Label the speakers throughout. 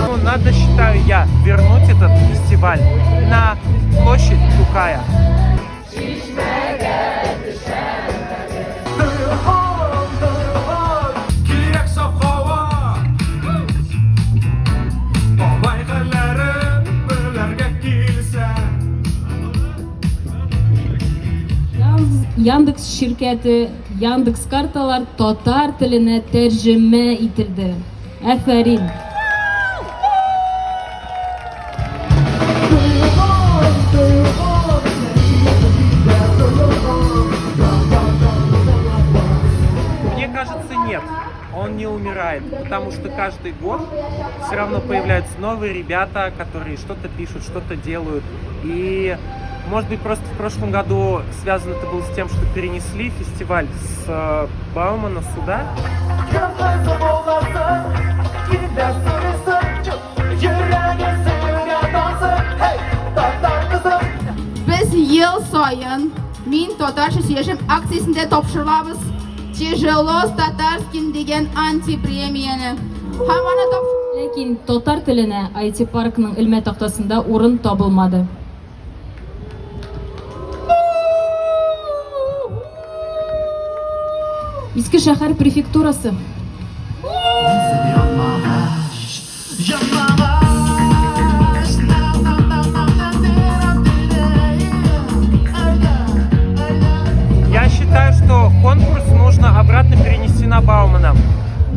Speaker 1: Ну, надо, считаю я, вернуть этот фестиваль на площадь Тукая.
Speaker 2: Яндекс şirketi Яндекс карталар татар телене тәрҗемә ителде. Афәрин.
Speaker 1: Мне кажется, нет, он не умирает, потому что каждый год все равно появляются новые ребята, которые что-то пишут, что-то делают. И, может быть, просто в прошлом году связано это было с тем, что перенесли фестиваль с Баумана сюда.
Speaker 3: Biz yıl sayın Min Tatarcha Session aksiyasında topşırılabız. Тяжело с татарским деген антипремияны. Хамана
Speaker 2: Ләкин татар теленә IT паркның элмә тактасында урын табылмады. Иске шәһәр префектурасы.
Speaker 1: Я считаю, что конкурс нужно обратно перенести на Баумана.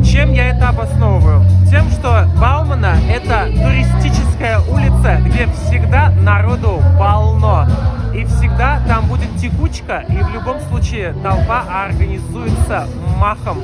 Speaker 1: Чем я это обосновываю? Тем, что Баумана — это туристическая улица, где всегда народу полно. И всегда там будет текучка, и в любом случае толпа организуется махом.